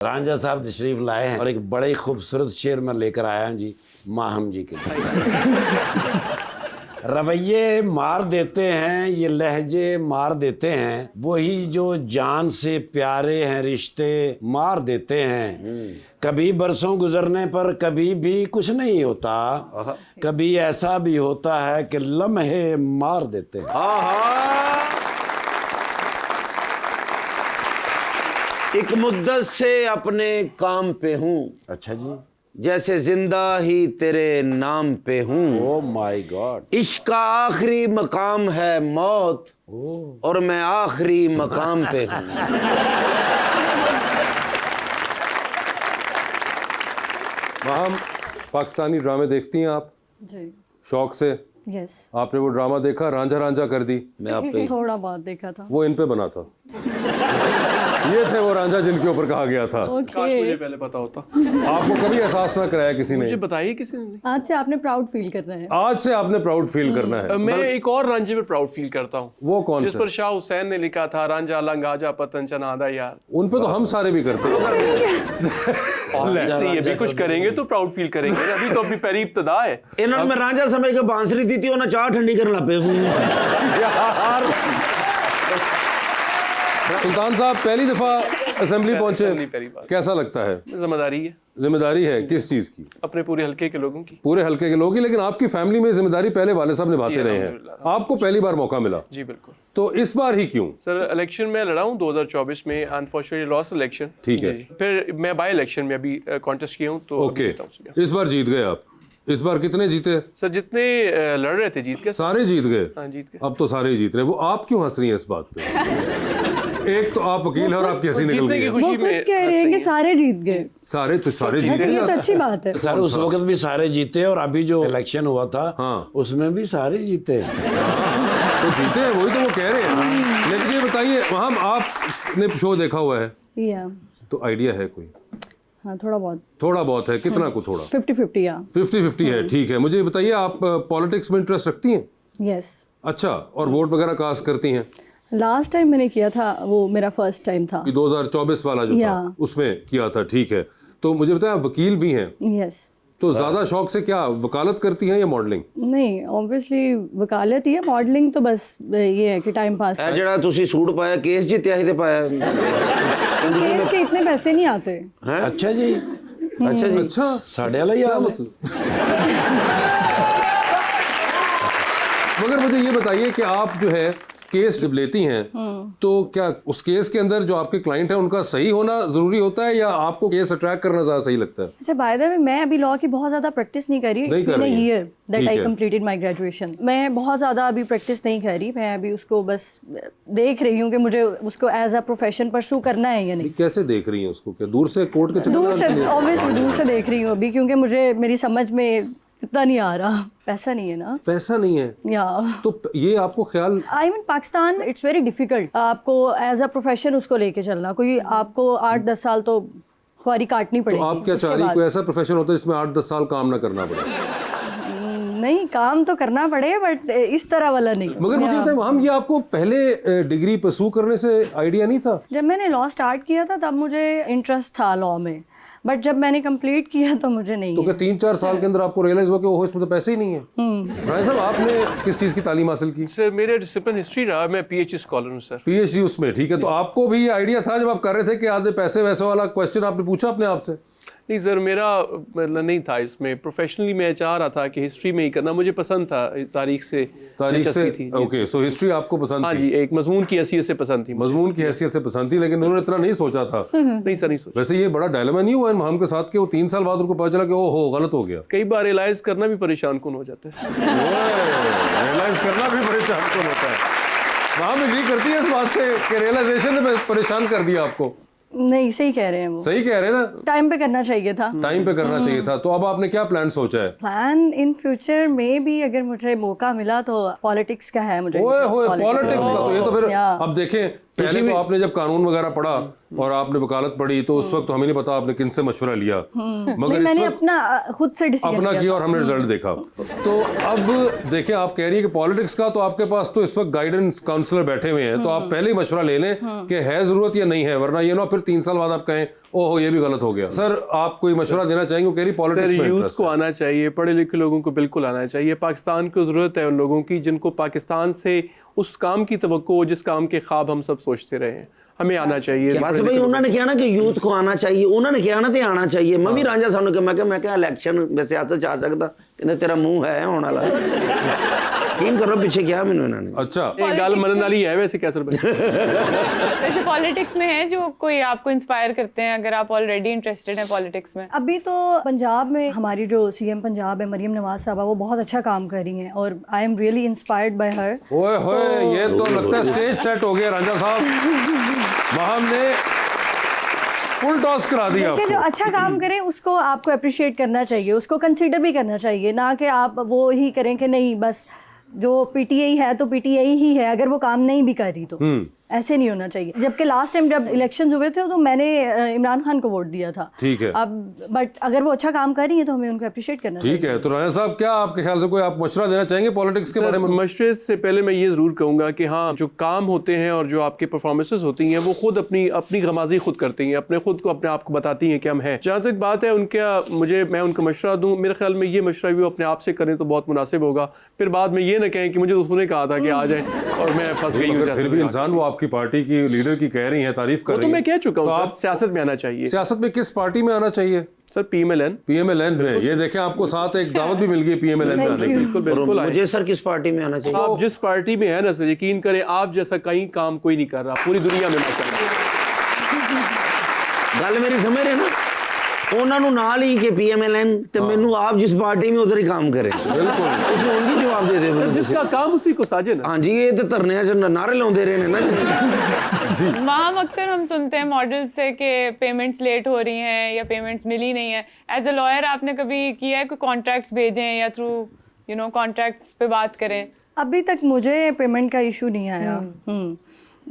रांझा साहब तशरीफ लाए हैं और एक बड़े खूबसूरत शेर में लेकर आया हूं जी माहम जी के लिए। रवैये मार देते हैं, ये लहजे मार देते हैं, वही जो जान से प्यारे हैं रिश्ते मार देते हैं। कभी बरसों गुजरने पर कभी भी कुछ नहीं होता, कभी ऐसा भी होता है कि लम्हे मार देते हैं। एक मुद्दत से अपने काम पे हूँ, अच्छा जी, जैसे जिंदा ही तेरे नाम पे हूँ। Oh my God. इश्क का आखिरी मकाम है मौत, और मैं आखिरी मकाम पे हूँ। हम पाकिस्तानी ड्रामे देखती हैं आप? जी। शौक से? यस। आपने वो ड्रामा देखा रांझा रांझा कर दी? मैं आप पे थोड़ा बहुत देखा था। वो इन पे बना था। ये थे वो रांझा जिनके ऊपर कहा गया था। काश मुझे पहले पता होता। आपको कभी एहसास ना कराया किसी ने? मुझे बताइए किसी ने। आज से आपने प्राउड फील करना है। आज से आपने प्राउड फील करना है। मैं एक और रांझे पे प्राउड फील करता हूँ। वो कौन जिस सा? पर शाह हुसैन ने लिखा था रांझा लंग आजा पतन चनादा यार। उन पे तो हम सारे भी करते हैं। इसलिए ये भी कुछ करेंगे तो प्राउड फील करेंगे। अभी तो अपनी पहली इब्तदा है। इन्होंने मैं रांझा समझ के बांसुरी दी थी, चाह ठंडी करने लग पे। सुल्तान साहब पहली दफा असेंबली पहुंचे, पहली बार। कैसा लगता है? जिम्मेदारी है। जिम्मेदारी है किस चीज की? अपने पूरे हल्के के लोगों की। पूरे हल्के के लोग ही, लेकिन आपकी फैमिली में जिम्मेदारी पहले वाले साहब निभाते रहे हैं, आपको पहली बार मौका मिला। जी बिल्कुल। तो इस बार ही क्यों? सर इलेक्शन में लड़ा हूँ 2024 में, अनफॉर्चुनेटली लॉस इलेक्शन। ठीक है। फिर मैं बाई इलेक्शन में अभी कॉन्टेस्ट किया हूँ, तो ओके, इस बार जीत गए आप। इस बार कितने जीते? सर जितने लड़ रहे थे जीत गए। सारे जीत गए? हाँ जीत गए। अब तो सारे जीत रहे। वो आप क्यों हंस रही हैं इस बात पे? एक तो आप वकील है और आपकी हंसी निकल गई है। वो खुद कह रहे हैं कि सारे जीत गए। सारे तो सारे जीत ये तो गए। अच्छी बात है। सर उस वक्त भी सारे जीते और अभी जो इलेक्शन हुआ था हाँ। उसमें भी सारे जीते। तो जीते हैं, वही तो वो कह रहे हैं। लेकिन ये बताइए, वहाँ आपने शो देखा हुआ है या तो आइडिया है कोई? हाँ थोड़ा बहुत। थोड़ा बहुत है, कितना को थोड़ा? 50-50 या 50-50 है, ठीक है। मुझे ये बताइए, आप पॉलिटिक्स में इंटरेस्ट रखती हैं? यस। अच्छा, और वोट वगैरह कास्ट करती हैं? लास्ट टाइम मैंने किया था, वो मेरा फर्स्ट टाइम था। 2024 वाला जो था उसमें किया था, ठीक है। तो मुझे बताया, आप वकील भी हैं? यस। तो ज्यादा शौक से क्या वकालत करती हैं या मॉडलिंग? नहीं, ऑब्वियसली वकालत ही है। मॉडलिंग तो बस ये है कि टाइम पास। ए जड़ा तुसी सूट पाया केस जितया ही ते पाया। केस के इतने पैसे नहीं आते हैं? अच्छा जी, अच्छा जी, अच्छा, साढ़े वाला ही हाल है। मगर मुझे ये बताइए कि आप जो है केस जब लेती हैं तो क्या उस केस के अंदर जो आपके क्लाइंट है उनका सही होना जरूरी होता है, या आपको केस अट्रैक्ट करना ज्यादा सही लगता है? अच्छा, बाय द वे मैं अभी लॉ की बहुत ज्यादा प्रैक्टिस नहीं कर रही। नहीं कर रही हैं। ईयर दैट ठीक आई है। Completed my graduation. मैं बहुत ज्यादा अभी प्रैक्टिस नहीं कर रही। मैं अभी उसको बस देख रही हूँ कि मुझे उसको एज अ प्रोफेशन परस्यू करना है या नहीं। कैसे देख रही हैं उसको? क्या दूर से कोर्ट के चक्कर दूर से, लगाती हैं? ऑब्वियसली दूर से देख रही हूँ अभी, क्योंकि मुझे मेरी समझ में इतना नहीं आ रहा। पैसा नहीं है ना। पैसा नहीं है या तो ये आपको ख्याल? I mean Pakistan it's very difficult आपको एज अ प्रोफेशन उसको लेके चलना। कोई आपको 8-10 साल तो खुआरी काटनी पड़ेगी। तो आप क्या चाह रही, कोई ऐसा प्रोफेशन होता है जिसमें 8-10 साल काम ना करना पड़े? नहीं, काम तो करना पड़े बट इस तरह वाला नहीं। मगर मुझे बताइए, हम ये आपको पहले डिग्री परस्यू करने से आइडिया नहीं था? जब मैंने लॉ स्टार्ट किया था तब मुझे इंटरेस्ट था लॉ में, बट जब मैंने कंप्लीट किया तो मुझे नहीं। तो क्या 3-4 साल के अंदर आपको रियलाइज हुआ कि ओहो इसमें तो पैसे ही नहीं है? राय साहब, आपने किस चीज की तालीम हासिल की? सर मेरे डिसिप्लिन हिस्ट्री रहा, मैं पीएचडी स्कॉलर हूँ सर। पीएचडी उसमें, ठीक है। तो आपको भी ये आइडिया था जब आप कर रहे थे कि आधे पैसे वैसे वाला क्वेश्चन आपने पूछा अपने आप से? नहीं सर, मेरा मतलब नहीं था इसमें। प्रोफेशनली मैं चाह रहा था कि हिस्ट्री में ही करना, मुझे पसंद था। तारीख से थी। ओके, सो हिस्ट्री आपको पसंद हाँ थी? जी, एक मजमून की हैसियत से पसंद थी। मजमून की हैसियत से पसंद थी, लेकिन उन्होंने इतना नहीं सोचा था। नहीं सर, नहीं सोचा। वैसे ये बड़ा डायलेमा नहीं हुआ हम के साथ कि वो 3 साल बाद उनको पता चला कि ओहो गलत हो गया? कई बार रियलाइज करना भी परेशान कौन हो जाता है। रियलाइज करना भी परेशान कौन होता है? वहां एग्री करती है इस बात से कि रियलाइजेशन ने परेशान कर दिया आपको? नहीं, सही कह रहे हैं वो। सही कह रहे हैं ना, टाइम पे करना चाहिए था। टाइम पे करना चाहिए था। तो अब आपने क्या प्लान सोचा है? प्लान इन फ्यूचर में भी अगर मुझे मौका मिला तो पॉलिटिक्स का है मुझे। ओए होए, पॉलिटिक्स का तो ये तो फिर या। अब देखें, पहले तो आपने जब कानून वगैरह पढ़ा और आपने वकालत पढ़ी तो उस वक्त तो हमें नहीं पता आपने किनसे मशवरा लिया, मगर इस मैंने वक्त अपना खुद से डिसीजन अपना किया और हमने रिजल्ट देखा। तो अब देखें, आप कह रही है कि पॉलिटिक्स का, तो आपके पास तो इस वक्त गाइडेंस काउंसलर बैठे हुए हैं, तो आप पहले ही मशवरा ले लें कि है जरूरत या नहीं है, वरना ये ना फिर 3 साल बाद आप कहें ओहो ये भी गलत हो गया। सर आप कोई मशवरा देना चाहेंगे? वो कह रही पॉलिटिक्स सर में यूथ इंटरेस्ट को है। आना चाहिए, पढ़े लिखे लोगों को बिल्कुल आना चाहिए। पाकिस्तान को ज़रूरत है उन लोगों की जिनको पाकिस्तान से उस काम की तवक्को हो जिस काम के ख्वाब हम सब सोचते रहे हैं। हमें आना चाहिए। बस भाई उन्होंने कहा ना कि यूथ को आना चाहिए, उन्होंने कहा ना ते आना चाहिए। मैं भी रांझा साहब ने कहा मैं क्या इलेक्शन में सियासत च आ सकदा? कहंदे तेरा मुंह है होने वाला। यकीन करो पीछे क्या मैंने इन्होंने। अच्छा एक गाल मनन वाली है वैसे कैसर भाई। वैसे पॉलिटिक्स में है जो कोई आपको इंस्पायर करते हैं, अगर आप ऑलरेडी इंटरेस्टेड हैं पॉलिटिक्स में? अभी तो पंजाब में हमारी जो सीएम पंजाब है मरियम नवाज साहबा, वो बहुत अच्छा काम कर रही हैं और I am really inspired by हर। ओए होए ये तो लगता है स्टेज सेट हो गया रांझा साहब। वहां ने फुल टॉस करा दिया देखिए, जो आपको। अच्छा काम करें उसको आपको अप्रिशिएट करना चाहिए, उसको कंसीडर भी करना चाहिए, ना कि आप वो ही करें कि नहीं बस जो पीटीआई है तो पीटीआई ही है, अगर वो काम नहीं भी कर रही तो ऐसे नहीं होना चाहिए। जबकि लास्ट टाइम जब इलेक्शंस हुए थे तो मैंने इमरान खान को वोट दिया था। ठीक है। अब बट अगर वो अच्छा काम कर रही है तो हमें उनको अप्रिशिएट करना चाहिए। ठीक है, तो राजा साहब क्या आपके ख्याल से कोई आप मशवरा देना चाहेंगे पॉलिटिक्स के बारे में? मशवरे से पहले मैं ये ज़रूर कहूँगा कि हाँ, जो काम होते हैं और जो आपके परफॉर्मेंसेस होती हैं वो खुद अपनी गमाजी खुद करती हैं, अपने खुद को अपने आप को बताती हैं कि हम हैं। जहाँ तक बात है मैं उनका मशवरा दूँ, मेरे ख्याल में ये मशवरा भी अपने आप से करें तो बहुत मुनासिब होगा। फिर बाद में ये ना कहें कि मुझे उसने कहा था कि आ जाए और मैं फंस गई हूँ। फिर भी इंसान वो आपकी पार्टी की लीडर की कह रही है, तारीफ कर वो रही तो है। मैं कह चुका हूँ तो सर, आप सियासत में आना चाहिए। सियासत में किस पार्टी में आना चाहिए? सर पीएमएलएन। पीएमएलएन में। ये देखें आपको साथ एक दावत भी मिल गई पीएमएलएन में आने की। बिल्कुल बिल्कुल आए। मुझे सर किस पार्टी में आना चाहिए? आप जिस पार्टी में है ना सर, यकीन करें आप जैसा कहीं काम कोई नहीं कर रहा पूरी दुनिया में। गल मेरी समझ रहे ना, उन्होंने नाल ही कि पीएमएलएन ते मैनू आप जिस पार्टी में उधर ही काम करें। बिल्कुल उसमें उनकी जवाब दे दे सर जिसका काम उसी को साजे ना। हाँ जी, ये तो धरने च नारे लाते रहे ना जी। वहाँ अक्सर हम सुनते हैं मॉडल से कि पेमेंट्स लेट हो रही हैं या पेमेंट्स मिली नहीं है। एज अ लॉयर आपने कभी किया है कोई कॉन्ट्रैक्ट्स भेजें या थ्रू कॉन्ट्रैक्ट्स पे बात करें? अभी तक मुझे पेमेंट का इशू नहीं आया।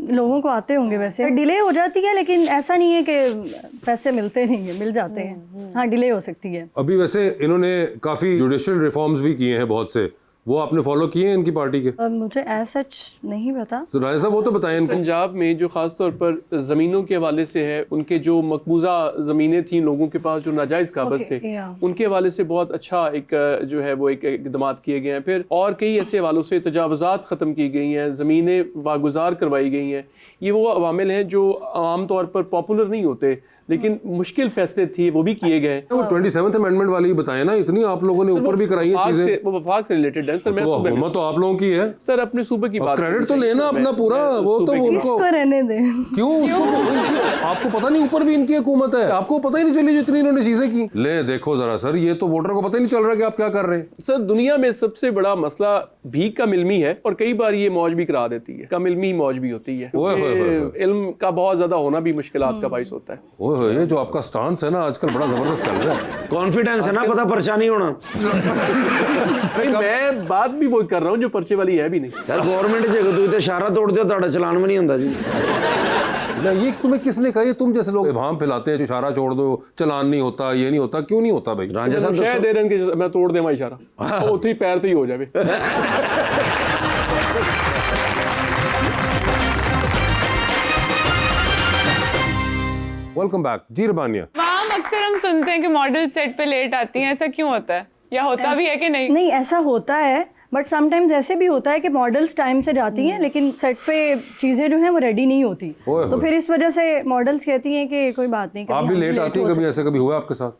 लोगों को आते होंगे वैसे, डिले हो जाती है लेकिन ऐसा नहीं है कि पैसे मिलते नहीं है, मिल जाते हैं। हाँ, डिले हो सकती है। अभी वैसे इन्होंने काफी जुडिशियल रिफॉर्म्स भी किए हैं बहुत से, वो आपने फॉलो किए हैं इनकी पार्टी के? मुझे ऐसा सच नहीं पता। राजा साहब वो तो बताएं इनको। पंजाब में जो ख़ास तौर पर ज़मीनों के हवाले से है, उनके जो मकबूजा ज़मीनें थी लोगों के पास जो नाजायज़ काबज़ से, उनके हवाले से बहुत अच्छा एक जो है वो एक इक़दामात किए गए हैं। फिर और कई ऐसे हवालों से तजावुज़ात ख़त्म की गई हैं, ज़मीनें वागुज़ार करवाई गई हैं। ये वो अवामिल हैं जो आम तौर पर पॉपुलर नहीं होते लेकिन मुश्किल फैसले थे, वो भी किए गए। वो 27th अमेंडमेंट वाली बताए ना, इतनी आप लोगों ने ऊपर भी कराई है चीजें। वो वफाक से रिलेटेड है सर। मैं हुकूमत तो आप लोगों की है सर, अपने सूबे की बात। क्रेडिट तो लेना अपना पूरा। वो तो उनको रहने दें। क्यों उसको आपको पता नहीं ऊपर भी इनकी हुकूमत है, आपको पता ही नहीं चली जो इतनी इन्होंने चीजें की। ले देखो जरा सर, ये तो वोटर को पता ही नहीं चल रहा कि आप क्या कर रहे हैं। सर दुनिया में सबसे बड़ा मसला भीख का मिलमी है और कई बार ये मौज भी करा देती है। कम इल्मी मौज भी होती है, इल्म का बहुत ज्यादा होना भी मुश्किलात का बाइस होता है। ओए ये जो आपका स्टांस है ना आजकल बड़ा जबरदस्त चल रहा है। कॉन्फिडेंस है ना, पता पर्चा नहीं होना। मैं बात भी वो कर रहा हूँ जो पर्चे वाली है भी नहीं। सर गवर्नमेंट च तुम तो इशारा तोड़ दो, ਤੁਹਾਡਾ चलान में नहीं होता जी। ये तुम्हें किसने कहा? ये तुम जैसे लोग इबाम फैलाते हैं, इशारा छोड़ दो, चलान नहीं होता, ये नहीं होता। क्यों नहीं होता भाई? रांझा साहब शायद दे रहे हैं कि मैं तोड़ देवा इशारा, वो उठी पैर पे ही हो जाए। वेलकम बैक जी रबानिया। वहाँ अक्सर हम सुनते हैं कि मॉडल सेट पे लेट आती हैं, ऐसा क्यों होता है या होता भी है कि नहीं? नहीं, ऐसा होता है बट समटाइम्स ऐसे भी होता है कि मॉडल्स टाइम से जाती हैं लेकिन सेट पे चीज़ें जो हैं वो रेडी नहीं होती, तो फिर इस वजह से मॉडल्स कहती हैं कि कोई बात नहीं। आप भी लेट आती हैं कभी? ऐसे कभी हुआ आपके साथ?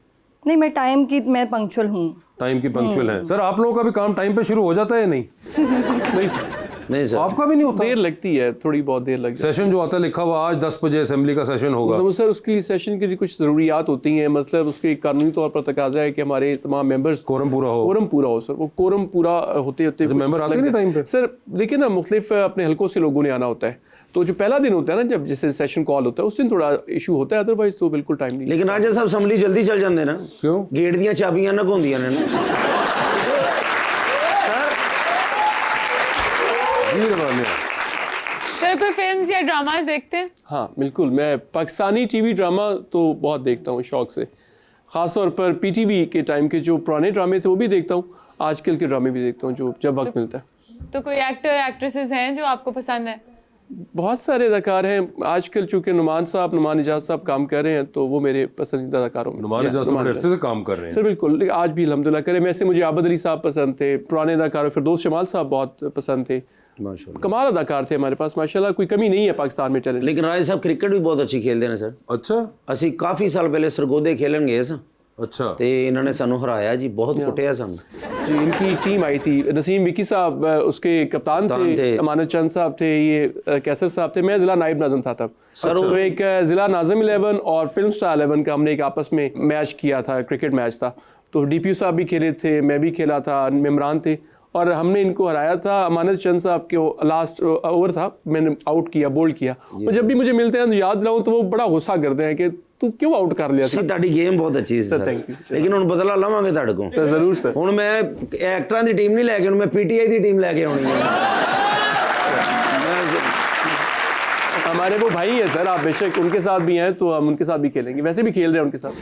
नहीं, मैं पंक्चुअल हूँ। टाइम की पंक्चुअल है। सर आप लोगों का भी काम टाइम पे शुरू हो जाता है नहीं? नहीं सर, नहीं सर, आपका भी नहीं होता? देर लगती है, थोड़ी बहुत देर लगती है। सेशन जो आता है लिखा हुआ आज 10 बजे असेंबली का सेशन होगा, तो सर उसके लिए सेशन के लिए कुछ ज़रूरियात होती हैं। मतलब उसके कानूनी तौर पर तकाजा है कि हमारे तमाम मेंबर्स कोरम पूरा हो। सर वो कोरम पूरा होते मेंबर आते नहीं टाइम पे? सर देखिए ना, मुख्तलिफ अपने हलकों से लोगों ने आना होता है, तो जो पहला दिन होता है ना जब जैसे सेशन कॉल होता है उस दिन थोड़ा इशू होता है, अदरवाइज तो बिल्कुल टाइम नहीं। लेकिन रांझा साहब असेंबली जल्दी चल जाते ना। क्यों? गेट दी चाबियां ना घुंदियां ने ना। सर कोई फिल्म्स या ड्रामास देखते हैं? हाँ बिल्कुल, मैं पाकिस्तानी टीवी ड्रामा तो बहुत देखता हूँ शौक से। ख़ास तौर पर पीटीवी के टाइम के जो पुराने ड्रामे थे वो भी देखता हूँ, आजकल के ड्रामे भी देखता हूँ जो जब वक्त मिलता है। तो कोई एक्टर एक्ट्रेसेस हैं जो आपको पसंद है? बहुत सारे अदाकार हैं आजकल, चूंकि नुमान इजाज साहब काम कर रहे हैं तो वो मेरे पसंदीदा अदाकारों में। नुमान इजाज तो बड़े अरसे से काम कर रहे हैं सर बिल्कुल, लेकिन आज भी अल्हम्दुलिल्लाह करे। वैसे मुझे आबद अली साहब पसंद थे, पुराने अदाकारों फिरदौस जमाल साहब बहुत पसंद थे, माशाल्लाह। कमाल अदाकार थे हमारे पास माशाल्लाह, कोई कमी नहीं है पाकिस्तान में टैलेंट। लेकिन राय साहब क्रिकेट भी बहुत अच्छी खेलते हैं सर। अच्छा ਅਸੀਂ ਕਾਫੀ ਸਾਲ ਪਹਿਲੇ ਸਰਗੋਦੇ ਖੇਲਣ ਗਏ ਸਾਂ अच्छा ਤੇ ਇਹਨਾਂ ਨੇ ਸਾਨੂੰ ਹਰਾਇਆ ਜੀ, ਬਹੁਤ ਕੁੱਟਿਆ ਸਾਨੂੰ। जी इनकी टीम आई थी, नसीम विकी साहब उसके कप्तान थे, अमानत चंद साहब थे, ये कैसर साहब थे, मैं ज़िला नायब नाज़म था तब। तो एक ज़िला नाज़म 11 और फिल्म स्टार 11 का हमने एक आपस में मैच किया था, क्रिकेट मैच था। तो DPU साहब भी खेले थे, मैं भी खेला था, मेमरान थे और हमने इनको हराया था। अमानत चंद साहब के लास्ट ओवर था, मैंने आउट किया, बोल्ड किया। और जब भी मुझे मिलते हैं तो याद दिलाऊं तो वो बड़ा गुस्सा करते हैं कि तू क्यों आउट कर लिया। ਸੀ ਤੁਹਾਡੀ ਗੇਮ ਬਹੁਤ ਅੱਛੀ ਸੀ ਸਰ, thank you। ਲੇਕਿਨ ਹੁਣ ਬਦਲਾ ਲਵਾਂਗੇ ਤੁਹਾਡੇ ਕੋਲ सर ज़रूर सर। ਹੁਣ ਮੈਂ ਐਕਟਰਾਂ ਦੀ ਟੀਮ ਨਹੀਂ ਲੈ ਕੇ, ਹੁਣ ਮੈਂ PTI ਦੀ ਟੀਮ ਲੈ ਕੇ ਆਉਣੀ ਹੈ। हमारे वो भाई है सर, आप बेशक उनके साथ भी हैं तो हम उनके साथ भी खेलेंगे, वैसे भी खेल रहे हैं उनके साथ।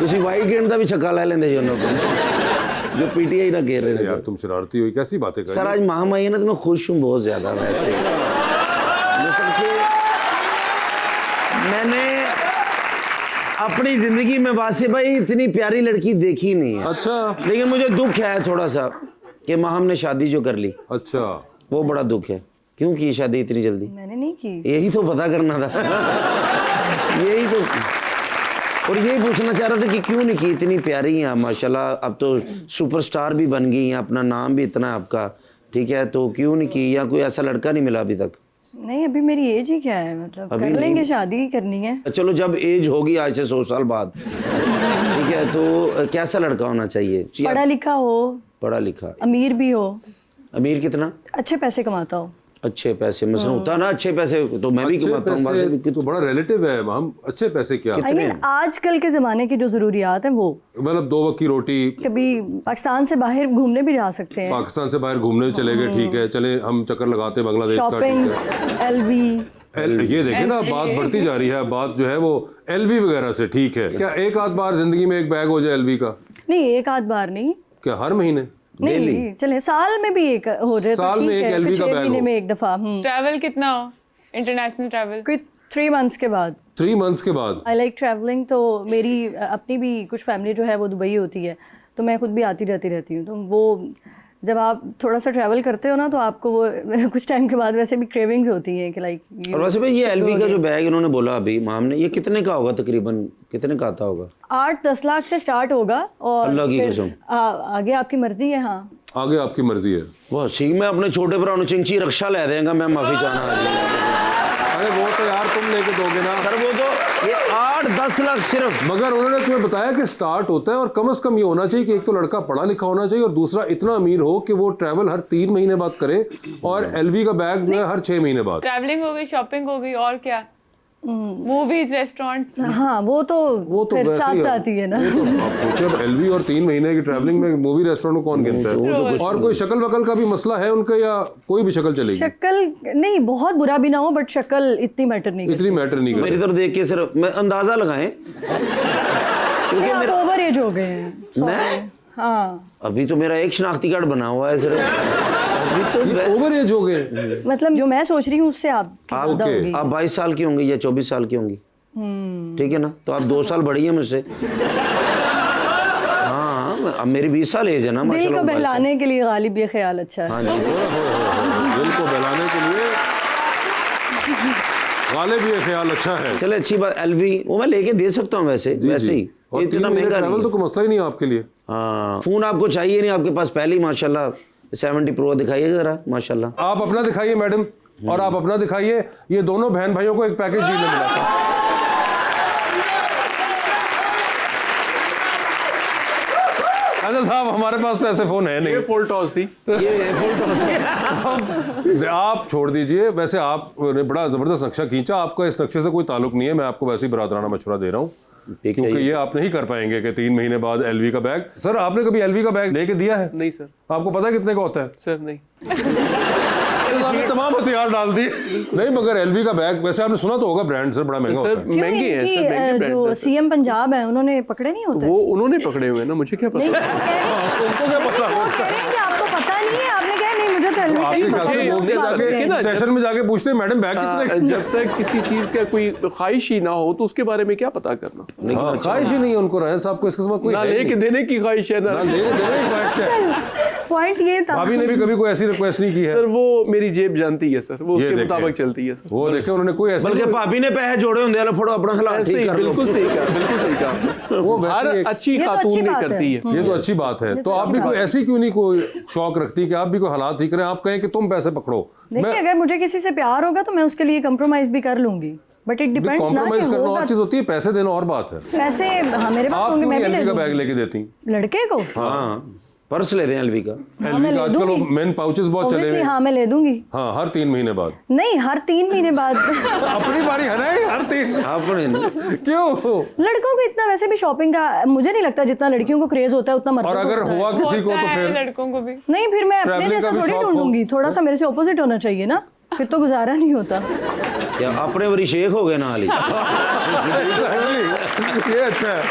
ਤੁਸੀਂ ਵਾਈਟ ਗੇਂਦ ਦਾ ਵੀ ਛੱਕਾ ਲੈ ਲੈਂਦੇ ਜੀ ਉਹਨਾਂ ਕੋਲ जो PTI ना खेल रहे यार तुम शरारती हो, कैसी बातें कर रहे सर। आज महामारी है ना तो मैं खुश हूँ बहुत ज़्यादा। वैसे मतलब कि मैंने अपनी ज़िंदगी में वासे भाई इतनी प्यारी लड़की देखी नहीं है। अच्छा लेकिन मुझे दुख है थोड़ा सा कि माहम ने शादी जो कर ली, अच्छा वो बड़ा दुख है। क्यों की शादी इतनी जल्दी? मैंने नहीं की। यही तो पता करना था यही तो, और यही पूछना चाह रहा था कि क्यों नहीं की। इतनी प्यारी हैं माशाल्लाह, अब तो सुपरस्टार भी बन गई हैं, अपना नाम भी इतना है आपका, ठीक है, तो क्यों नहीं की? या कोई ऐसा लड़का नहीं मिला अभी तक? नहीं, अभी मेरी एज ही क्या है, मतलब अभी कर नहीं। लेंगे, शादी ही करनी है। चलो जब एज होगी आज से 100 साल बाद, ठीक है, तो कैसा लड़का होना चाहिए? पढ़ा लिखा हो, पढ़ा लिखा, अमीर भी हो, अमीर कितना? अच्छे पैसे कमाता हो। अच्छे पैसे मतलब होता ना, अच्छे पैसे तो मैं भी अच्छे कमाता हूँ पैसे वैसे तो बड़ा रिलेटिव है हम, अच्छे पैसे क्या I mean, आजकल के ज़माने की जो ज़रूरियात हैं वो, मतलब 2 वक्त की रोटी, कभी पाकिस्तान से बाहर घूमने भी जा सकते हैं, पाकिस्तान से बाहर घूमने भी चले गए, ठीक है, चले हम चक्कर लगाते हैं बांग्लादेश का, शॉपिंग, LV। ये देखें ना, बात बढ़ती जा रही है, बात जो है वो LV वगैरह से, ठीक है। क्या एक आध बार जिंदगी में एक बैग हो जाए LV का? नहीं, एक आध बार नहीं, क्या हर महीने? नहीं चले साल में भी एक हो जाए साल तो में ठीक एक है, LV कुछ का 6 बैग महीने हो। में एक दफ़ा। ट्रैवल कितना हो, इंटरनेशनल ट्रैवल? कोई 3 मंथ्स के बाद। 3 मंथ्स के बाद? I like travelling. तो मेरी अपनी भी कुछ फैमिली जो है वो दुबई होती है, तो मैं खुद भी आती जाती रहती हूँ। तो वो जब आप थोड़ा सा ट्रैवल करते हो ना तो आपको वो कुछ टाइम के बाद वैसे भी क्रेविंग्स होती हैं कि लाइक। और वैसे भाई ये LV का जो बैग इन्होंने बोला अभी माम ने, ये कितने का होगा तकरीबन, कितने का आता होगा? 8-10 लाख से स्टार्ट होगा और अल्लाह की फिर कसम। आगे आपकी मर्जी है। हाँ, आगे आपकी मर्जी है। वाह सी, मैं अपने छोटे भरा नु चिंची रक्षा ले देगा, मैं माफी चाहना। अरे वो तो यार तुम लेके दोगे ना सर वो तो ये 8-10 लाख सिर्फ। मगर उन्होंने तुम्हें बताया कि स्टार्ट होता है और कम से कम ये होना चाहिए कि एक तो लड़का पढ़ा लिखा होना चाहिए और दूसरा इतना अमीर हो कि वो ट्रैवल हर 3 महीने बाद करे और LV का बैग जो है हर 6 महीने बाद। ट्रैवलिंग हो गई, शॉपिंग हो गई, और क्या? Movies, restaurants. हाँ वो तो फिर वैसे साथ ही साथ ही है ना। वो तो आप सोचिए, अब LV और 3 महीने की ट्रैवलिंग में मूवी रेस्टोरेंट को कौन गिनता है? और कोई शक्ल वकल का भी मसला है उनका या कोई भी शक्ल चलेगी? शक्ल नहीं, बहुत बुरा भी ना हो, बट शक्ल इतनी मैटर नहीं इतनी मैटर नहीं मेरी करती। तरफ देख के सिर्फ मैं अंदाजा लगाएं करती। आप ओवर एज हो गए हैं। मैं? हाँ, अभी तो मेरा एक शनाख्ती कार्ड बना हुआ है सिर्फ, अभी तो ये ओवर एज हो गए? मतलब जो मैं सोच रही हूँ उससे आपकी आप ज़्यादा होगी। आप 22 साल की होंगी या 24 साल की होंगी, ठीक है ना, तो आप 2 साल बड़ी हैं मुझसे। हाँ अब मेरी 20 साल एज है ना दिल माशाल्लाह। को बहलाने के लिए गालिब ये ख्याल अच्छा है। हाँ जी, दिल को बहलाने के लिए गालिब ये ख्याल अच्छा है। चले अच्छी बात। LV वो मैं लेके दे सकता हूँ वैसे, वैसे ही और इतना महंगा ट्रैवल नहीं तो है। कोई मसला ही नहीं है आपके लिए। हाँ फोन आपको चाहिए नहीं, आपके पास पहले ही माशाल्लाह 70 Pro दिखाइए जरा माशाल्लाह। आप अपना दिखाइए मैडम, और आप अपना दिखाइए। ये दोनों बहन भाइयों को एक पैकेज डील में मिला था। अच्छा साहब, हमारे पास तो ऐसे फोन है नहीं। ये फुल टॉस थी। आप छोड़ दीजिए, वैसे आपने बड़ा जबरदस्त नक्शा खींचा, आपका इस नक्शे से कोई ताल्लुक नहीं है, मैं आपको वैसे ही बरादराना मशवरा दे रहा हूँ, क्योंकि ये आप नहीं कर पाएंगे कि 3 महीने बाद LV का बैग। सर आपने कभी LV का बैग लेके दिया है? नहीं सर। आपको पता है कितने का होता है? सर नहीं। आपने तमाम हथियार डाल दिए। नहीं मगर LV का बैग वैसे आपने सुना तो होगा, ब्रांड सर बड़ा महंगा सर होता है। क्यों महंगे हैं इनकी, सर, महंगे ब्रांड्स जो हैं सर। CM पंजाब है उन्होंने पकड़े नहीं होते? वो उन्होंने पकड़े हुए हैं ना, मुझे क्या नहीं, पता। वो कह रहे हैं कि आपको पता नहीं है, आपने कहा नहीं मुझे तो घर में आपके कहीं ख्याल से लोग से देखिए ना, जाके सेशन में जाके पूछते हैं मैडम बैग कितने जब तक किसी चीज का कोई ख्वाहिश ही ना हो तो उसके बारे में क्या पता करना। हाँ, ख्वाहिश ही नहीं है उनको, राय साहब को इसके समय कोई ना है ही लेके नहीं। देने की ख्वाहिश है ना ना लेके देने की ख्वाहिश है। पॉइंट ये था। भाभी ने भी कभी कोई ऐसी रिक्वेस्ट नहीं की है। सर, वो मेरी जेब जानती है सर, वो ये उसके देखें। मुताबिक चलती है सर। वो देखे उन्होंने कोई ऐसी बल्कि भाभी ने पैसे जोड़े होंगे, लो फड़ो अपना हालात ऐसे ठीक ही, कर लो। बिल्कुल सही कहा, बिल्कुल सही कहा। वो वैसे हर एक- अच्छी ये तो खातून अच्छी ने बात करती है। ये तो अच्छी बात है। तो आप भी कोई ऐसी क्यों नहीं कोई शौक रखती कि आप भी कोई हालात ठीक करें, आप कहें कि तुम पैसे पकड़ो। देखिए अगर मुझे किसी से प्यार होगा तो मैं उसके लिए कंप्रोमाइज भी कर लूंगी, बट इट डिपेंड्स ना कॉम्प्रोमाइज कि करना होगा और चीज होती है, पैसे देना और बात है। पैसे। हाँ मेरे पास आप होंगे, क्यों मैं नहीं भी दे एलवी का दूंगी। बैग लेके देती? लड़के को हाँ पर्स ले रहे हैं एलवी का। हाँ, मैं एलवी ले का आजकल दूंगी। मेन पाउचेस बहुत चले हुए Obviously, हैं। हाँ मैं ले दूंगी। हाँ, हर 3 महीने बाद। नहीं हर 3 महीने बाद। अपनी बारी है ना ये, हर 3। आपने नहीं। क्यों? लड़कों को इतना वैसे भी शॉपिंग का मुझे नहीं लगता जितना लड़कियों को क्रेज होता है उतना मर्दों और को अगर होता है। हुआ किसी को होता तो है फिर लड़कों को भी। नहीं फिर मैं अपने Travelling जैसा का भी थोड़ी शौक हो। ढूंढूंगी, थोड़ा सा मेरे से ऑपोजिट होना चाहिए ना, फिर तो गुजारा नहीं होता। क्या अपने वरी शेख हो गए ना हाली। Exactly. ये अच्छा है।